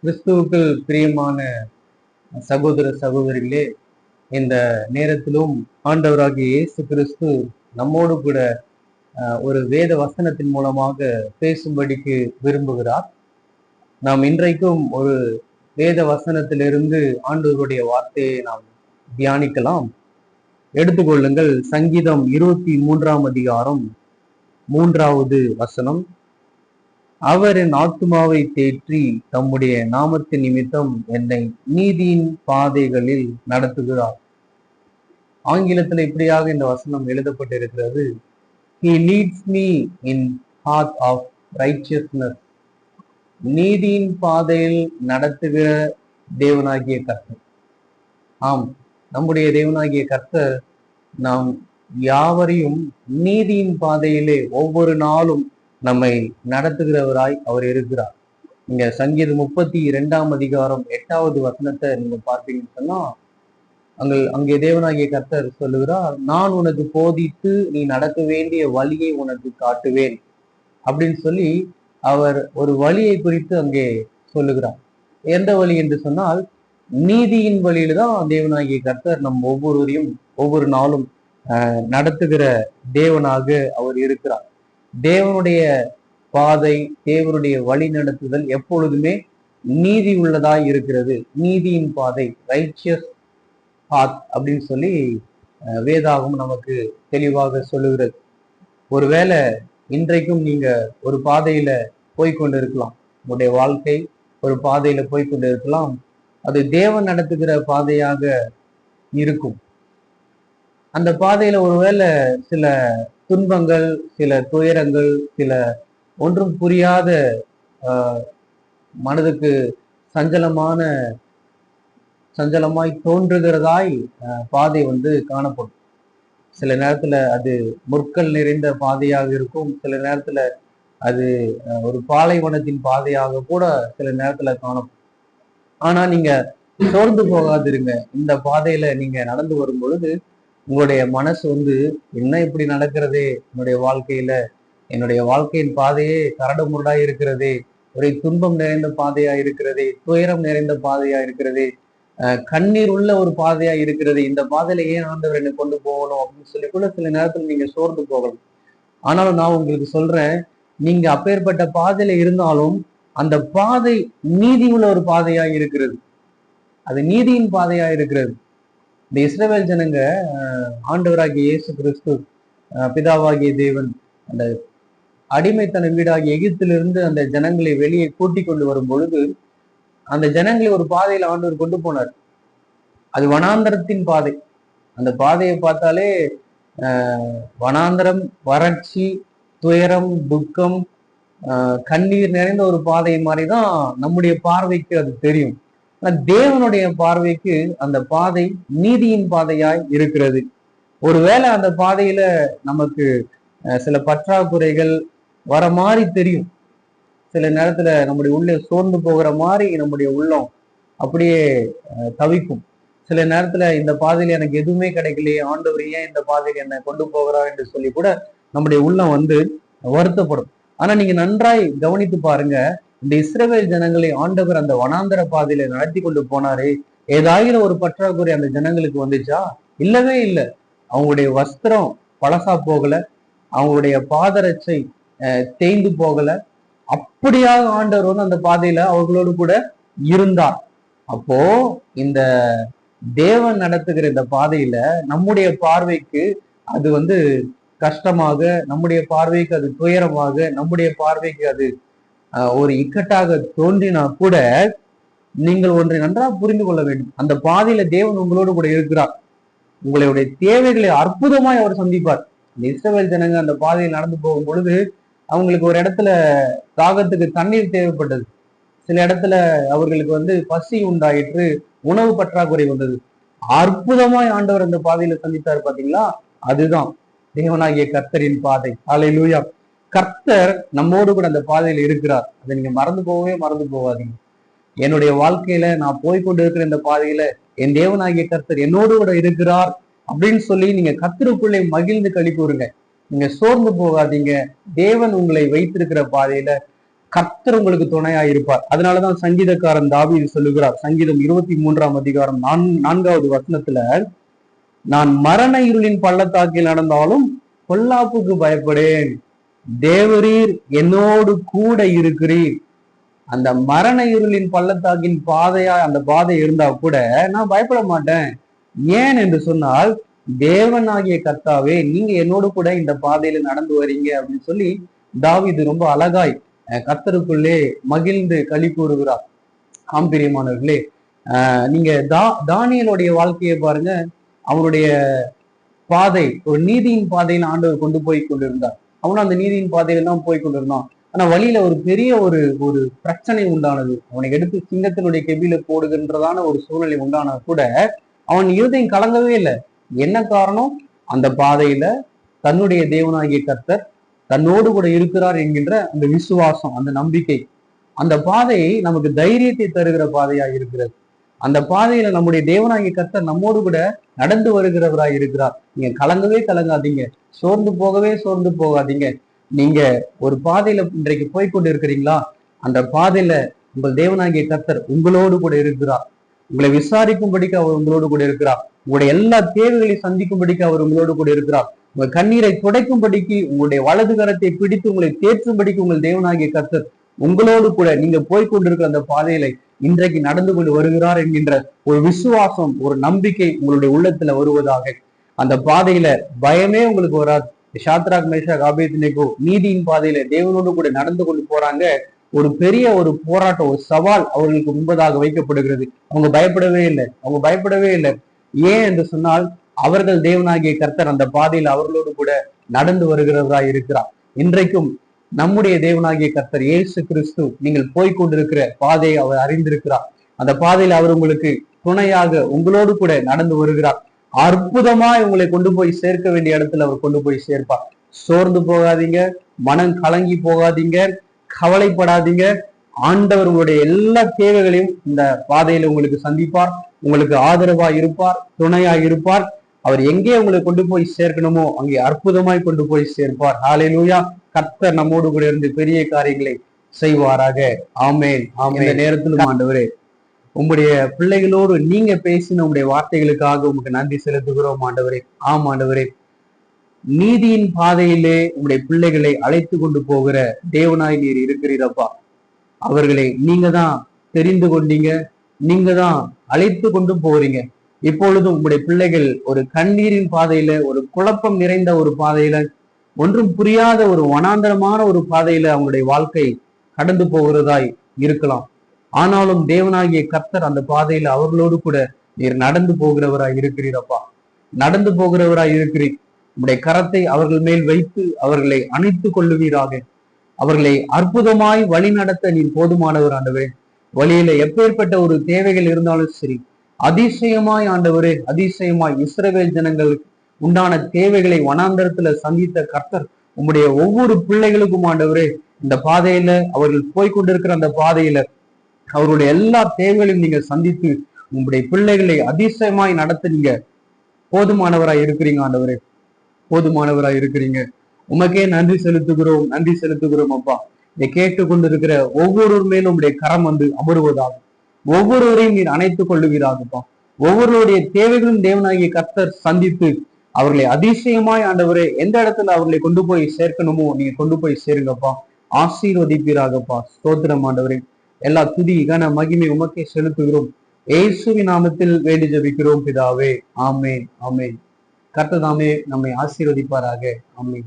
கிறிஸ்துவுக்குள் பிரியமான சகோதர சகோதரிகளே, இந்த நேரத்திலும் ஆண்டவராகிய இயேசு கிறிஸ்து நம்மோடு கூட ஒரு வேத வசனத்தின் மூலமாக பேசும்படிக்கு விரும்புகிறார். நாம் இன்றைக்கும் ஒரு வேத வசனத்திலிருந்து ஆண்டவருடைய வார்த்தையை நாம் தியானிக்கலாம். எடுத்துக்கொள்ளுங்கள். சங்கீதம் 23 அதிகாரம் 3வது வசனம். அவர் என் ஆத்துமாவை தேற்றி தம்முடைய நாமத்தின் நிமித்தம் என்னை நீதியின் பாதைகளில் நடத்துகிறார். ஆங்கிலத்தில் இப்படியாக இந்த வசனம் எழுதப்பட்டிருக்கிறது. He leads me in path of righteousness. நீதியின் பாதையில் நடத்துகிற தேவனாகிய கர்த்தர். ஆம், நம்முடைய தேவனாகிய கர்த்தர் நாம் யாவரையும் நீதியின் பாதையிலே ஒவ்வொரு நாளும் நம்மை நடத்துகிறவராய் அவர் இருக்கிறார். இங்க சங்கீதம் 32 அதிகாரம் 8வது வசனத்தை நீங்க பார்த்தீங்கன்னு சொன்னா, அங்கே தேவனாகிய கர்த்தர் சொல்லுகிறார், நான் உனக்கு போதித்து நீ நடக்க வேண்டிய வழியை உனக்கு காட்டுவேன் அப்படின்னு சொல்லி அவர் ஒரு வழியை குறித்து அங்கே சொல்லுகிறார். எந்த வழி என்று சொன்னால், நீதியின் வழியில தான் தேவனாகிய கர்த்தர் நம் ஒவ்வொருவரையும் ஒவ்வொரு நாளும் நடத்துகிற தேவனாக அவர் இருக்கிறார். தேவனுடைய பாதை, தேவனுடைய வழி நடத்துதல் எப்பொழுதுமே நீதி உள்ளதாய் இருக்கிறது. நீதியின் பாதை, ரைச்சியஸ் பாத் அப்படின்னு சொல்லி வேதாகம் நமக்கு தெளிவாக சொல்லுகிறது. ஒருவேளை இன்றைக்கும் நீங்க ஒரு பாதையில போய்கொண்டு இருக்கலாம். உங்களுடைய வாழ்க்கை ஒரு பாதையில போய்கொண்டு இருக்கலாம். அது தேவன் நடத்துகிற பாதையாக இருக்கும். அந்த பாதையில ஒருவேளை சில துன்பங்கள், சில துயரங்கள், சில ஒன்றும் புரியாத மனதுக்கு சஞ்சலமாய் தோன்றுகிறதாய் பாதை காணப்படும். சில நேரத்துல அது முற்கள் நிறைந்த பாதையாக இருக்கும். சில நேரத்துல அது ஒரு பாலைவனத்தின் பாதையாக கூட சில நேரத்துல காணப்படும். ஆனா நீங்க சோர்ந்து போகாதிருங்க. இந்த பாதையில நீங்க நடந்து வரும் பொழுது உங்களுடைய மனசு என்ன இப்படி நடக்கிறதே, என்னுடைய வாழ்க்கையின் பாதையே கரடு முரடாய் இருக்கிறதே, ஒரே துன்பம் நிறைந்த பாதையா இருக்கிறதே, துயரம் நிறைந்த பாதையா இருக்கிறதே, கண்ணீர் உள்ள ஒரு பாதையா இருக்கிறது. இந்த பாதையில ஏன் ஆண்டவர் என்னை கொண்டு போகணும் அப்படின்னு சொல்லி கூட சில நேரத்துல நீங்க சோர்ந்து போகணும். ஆனாலும் நான் உங்களுக்கு சொல்றேன், நீங்க அப்பேற்பட்ட பாதையில இருந்தாலும் அந்த பாதை நீதி உள்ள ஒரு பாதையா இருக்கிறது. அது நீதியின் பாதையா இருக்கிறது. இந்த இஸ்ரவேல் ஜனங்க ஆண்டவராகிய இயேசு கிறிஸ்து பிதாவாகிய தேவன் அந்த அடிமைத்தன வீடாகிய எகிப்திலிருந்து அந்த ஜனங்களை வெளியே கூட்டிக் கொண்டு வரும் பொழுது அந்த ஜனங்களை ஒரு பாதையில ஆண்டவர் கொண்டு போனார். அது வனாந்தரத்தின் பாதை. அந்த பாதையை பார்த்தாலே வனாந்தரம், வறட்சி, துயரம், துக்கம், கண்ணீர் நிறைந்த ஒரு பாதை மாதிரிதான் நம்முடைய பார்வைக்கு அது தெரியும். தேவனுடைய பார்வைக்கு அந்த பாதை நீதியின் பாதையாய் இருக்கிறது. ஒருவேளை அந்த பாதையில நமக்கு சில பற்றாக்குறைகள் வர மாதிரி தெரியும். சில நேரத்துல நம்முடைய உள்ளே சோர்ந்து போகிற மாதிரி நம்முடைய உள்ளம் அப்படியே தவிக்கும். சில நேரத்துல இந்த பாதையில எனக்கு எதுவுமே கிடைக்கலையே, ஆண்டவர் ஏன் இந்த பாதையில என்னை கொண்டு போகிறார் என்று சொல்லி கூட நம்முடைய உள்ளம் வருத்தப்படும். ஆனா நீங்க நன்றாய் கவனித்து பாருங்க, இந்த இஸ்ரவேல் ஜனங்களை ஆண்டவர் அந்த வனாந்தர பாதையில நடத்தி கொண்டு போனாரே, ஏதாயிரம் ஒரு பற்றாக்குறை அந்த ஜனங்களுக்கு வந்துச்சா? இல்லவே இல்லை. அவங்களுடைய வஸ்திரம் பழசா போகல, அவங்களுடைய பாதரட்சை தேய்ந்து போகல. அப்படியாக ஆண்டவர் அந்த பாதையில அவர்களோடு கூட இருந்தார். அப்போ இந்த தேவன் நடத்துகிற இந்த பாதையில நம்முடைய பார்வைக்கு அது கஷ்டமாக, நம்முடைய பார்வைக்கு அது துயரமாக, நம்முடைய பார்வைக்கு அது ஒரு இக்கட்டாக தோன்றினா கூட நீங்கள் ஒன்றை நன்றாக புரிந்து கொள்ள வேண்டும். அந்த பாதையில தேவன் உங்களோடு கூட இருக்கிறார். உங்களுடைய தேவைகளை அற்புதமாய் அவர் சந்திப்பார். இந்த இஸ்ரவேல் ஜனங்க அந்த பாதையில் நடந்து போகும் பொழுது அவங்களுக்கு ஒரு இடத்துல தாகத்துக்கு தண்ணீர் தேவைப்பட்டது. சில இடத்துல அவர்களுக்கு பசி உண்டாயிற்று, உணவு பற்றாக்குறை வந்தது. அற்புதமாய் ஆண்டவர் அந்த பாதையில சந்தித்தார். பாத்தீங்களா? அதுதான் தேவனாகிய கர்த்தரின் பாதை. அல்லேலூயா. கர்த்தர் நம்மோடு கூட அந்த பாதையில இருக்கிறார். அதை நீங்க மறந்து போகாதீங்க. என்னுடைய வாழ்க்கையில நான் போய்கொண்டு இருக்கிற இந்த பாதையில என் தேவனாகிய கர்த்தர் என்னோடு கூட இருக்கிறார் அப்படின்னு சொல்லி நீங்க கர்த்தருக்குள்ளே மகிழ்ந்து களி கூறுங்க. நீங்க சோர்ந்து போகாதீங்க. தேவன் உங்களை வைத்திருக்கிற பாதையில கர்த்தர் உங்களுக்கு துணையா இருப்பார். அதனாலதான் சங்கீதக்காரன் தாவீது சொல்லுகிறார், சங்கீதம் 23ஆம் அதிகாரம் 4வது வசனத்துல, நான் மரண இருளின் பள்ளத்தாக்கில் நடந்தாலும் பொல்லாப்புக்கு பயப்படேன், தேவரீர் என்னோடு கூட இருக்கிறீர். அந்த மரண இருளின் பள்ளத்தாக்கின் பாதையா அந்த பாதை இருந்தா கூட நான் பயப்பட மாட்டேன். ஏன் என்று சொன்னால், தேவனாகிய கர்த்தாவே நீங்க என்னோடு கூட இந்த பாதையில நடந்து வரீங்க அப்படின்னு சொல்லி தாவீது ரொம்ப அழகாய் கர்த்தருக்குள்ளே மகிழ்ந்து களி கூறுகிறார். ஆம்பிரியமானவர்களே, நீங்க தானியலுடைய வாழ்க்கையை பாருங்க. அவனுடைய பாதை ஒரு நீதியின் பாதையில ஆண்டவர் கொண்டு போய் கொண்டிருந்தார். அவனும் அந்த நீதியின் பாதையில தான் போய் கொண்டிருந்தான். ஆனா வழியில ஒரு பெரிய ஒரு பிரச்சனை உண்டானது. அவனை எடுத்து சிங்கத்தினுடைய கெபில போடுகின்றதான ஒரு சூழ்நிலை உண்டான கூட அவன் இருதயம் கலங்கவே இல்லை. என்ன காரணம்? அந்த பாதையில தன்னுடைய தேவனாகிய கர்த்தர் தன்னோடு கூட இருக்கிறார் என்கின்ற அந்த விசுவாசம், அந்த நம்பிக்கை. அந்த பாதை நமக்கு தைரியத்தை தருகிற பாதையா இருக்கிறது. அந்த பாதையில நம்முடைய தேவனாகிய கர்த்தர் நம்மோடு கூட நடந்து வருகிறவராய் இருக்கிறார். நீங்க கலங்கவே கலங்காதீங்க, சோர்ந்து போகாதீங்க. நீங்க ஒரு பாதையில இன்றைக்கு போய்கொண்டு இருக்கிறீங்களா? அந்த பாதையில உங்கள் தேவனாகிய கர்த்தர் உங்களோடு கூட இருக்கிறார். உங்களை விசாரிக்கும்படிக்கு அவர் உங்களோடு கூட இருக்கிறார். உங்களுடைய எல்லா தேவைகளையும் சந்திக்கும்படிக்கு அவர் உங்களோடு கூட இருக்கிறார். உங்கள் கண்ணீரை துடைக்கும்படிக்கு, உங்களுடைய வலது கரத்தை பிடித்து உங்களை தேற்றும்படிக்கு உங்கள் தேவனாகிய கர்த்தர் உங்களோடு கூட நீங்க போய்கொண்டிருக்கிற அந்த பாதையில இன்றைக்கு நடந்து கொண்டு வருகிறார் என்கின்ற ஒரு விசுவாசம், ஒரு நம்பிக்கை உங்களுடைய உள்ளத்துல வருவதாக. அந்த பாதையில பயமே உங்களுக்கு வராது. ஷாத்ராக், மேஷாக், ஆபேத்நேகோ நீதியின் பாதையில தேவனோடு கூட நடந்து கொண்டு போறாங்க. ஒரு பெரிய ஒரு போராட்டம், ஒரு சவால் அவர்களுக்கு முன்பதாக வைக்கப்படுகிறது. அவங்க பயப்படவே இல்லை. ஏன் என்று சொன்னால், அவர்கள் தேவனாகிய கர்த்தர் அந்த பாதையில் அவர்களோடு கூட நடந்து வருகிறவரா இருக்கிறார். இன்றைக்கும் நம்முடைய தேவனாகிய கர்த்தர் இயேசு கிறிஸ்து நீங்கள் போய்கொண்டிருக்கிற பாதையை அவர் அறிந்திருக்கிறார். அந்த பாதையில் அவர் உங்களுக்கு துணையாக உங்களோடு கூட நடந்து வருகிறார். அற்புதமாய் உங்களை கொண்டு போய் சேர்க்க வேண்டிய இடத்துல அவர் கொண்டு போய் சேர்ப்பார். சோர்ந்து போகாதீங்க, மனம் கலங்கி போகாதீங்க, கவலைப்படாதீங்க. ஆண்டவர் உங்களுடைய எல்லா தேவைகளையும் இந்த பாதையில உங்களுக்கு சந்திப்பார், உங்களுக்கு ஆதரவா இருப்பார், துணையா இருப்பார். அவர் எங்கே உங்களை கொண்டு போய் சேர்க்கணுமோ அங்கே அற்புதமாய் கொண்டு போய் சேர்ப்பார். ஹல்லேலூயா. கர்த்தர் நம்மோடு கூட இருந்து பெரிய காரியங்களை செய்வாராக. ஆமென். இந்த நேரத்திலும் ஆண்டவரே, உங்களுடைய பிள்ளைகளோடு நீங்க பேசின உங்களுடைய வார்த்தைகளுக்காக உங்களுக்கு நன்றி செலுத்துகிறோம் ஆண்டவரே. ஆம் ஆண்டவரே, நீதியின் பாதையிலே உங்களுடைய பிள்ளைகளை அழைத்து கொண்டு போகிற தேவனாய் நீர் இருக்கிறீரப்பா. அவர்களை நீங்க தான் தெரிந்து கொண்டீங்க, நீங்க தான் அழைத்து கொண்டு போறீங்க. இப்பொழுதும் உங்களுடைய பிள்ளைகள் ஒரு கண்ணீரின் பாதையில, ஒரு குழப்பம் நிறைந்த ஒரு பாதையில, ஒன்றும் புரியாத ஒரு வனாந்தரமான ஒரு பாதையில அவங்களுடைய வாழ்க்கை கடந்து போகிறதாய் இருக்கலாம். ஆனாலும் தேவனாகிய கர்த்தர் அந்த பாதையில அவர்களோடு கூட நீர் நடந்து போகிறவராய் இருக்கிறீரப்பா. நடந்து போகிறவராய் இருக்கிறீர். உங்களுடைய கரத்தை அவர்கள் மேல் வைத்து அவர்களை அணைத்து கொள்ளுவீராக. அவர்களை அற்புதமாய் வழி நடத்த நீர் போதுமானவர் ஆண்டவரே. வழியில எப்பேற்பட்ட ஒரு தேவைகள் இருந்தாலும் சரி, அதிசயமாய் ஆண்டவரே, அதிசயமாய் இஸ்ரவேல் ஜனங்களுக்கு உண்டான தேவைகளை வனாந்தரத்துல சந்தித்த கர்த்தர் உங்களுடைய ஒவ்வொரு பிள்ளைகளுக்கும் ஆண்டவரே, இந்த பாதையில அவர்கள் போய்கொண்டிருக்கிற அந்த பாதையில அவருடைய எல்லா தேவைகளையும் நீங்க சந்தித்து உங்களுடைய பிள்ளைகளை அதிசயமாய் நடத்த நீங்க போதுமானவராய் இருக்கிறீங்க ஆண்டவரே. போதுமானவராய் இருக்கிறீங்க. உமக்கே நன்றி செலுத்துகிறோம் அப்பா. இதை கேட்டு கொண்டிருக்கிற ஒவ்வொரு மேலும் உங்களுடைய கரம் வந்து அமருவதாக, ஒவ்வொருவரையும் நீர் அணைத்துக் கொள்ளுவீராகப்பா. ஒவ்வொருவருடைய தேவைகளும் தேவனாகிய கர்த்தர் சந்தித்து அவர்களை அதிசயமாய் ஆண்டவரே எந்த இடத்துல அவர்களை கொண்டு போய் சேர்க்கணுமோ நீங்க கொண்டு போய் சேருங்கப்பா. ஆசீர்வதிப்பீராகப்பா. ஸ்தோத்திரம் ஆண்டவரே. எல்லா துதி கன மகிமை உமக்கே செலுத்துகிறோம். இயேசுவின் நாமத்தில் வேண்டி ஜெபிக்கிறோம் பிதாவே. ஆமென். ஆமென். கர்த்தர் தாமே நம்மை ஆசீர்வதிப்பாராக. ஆமென்.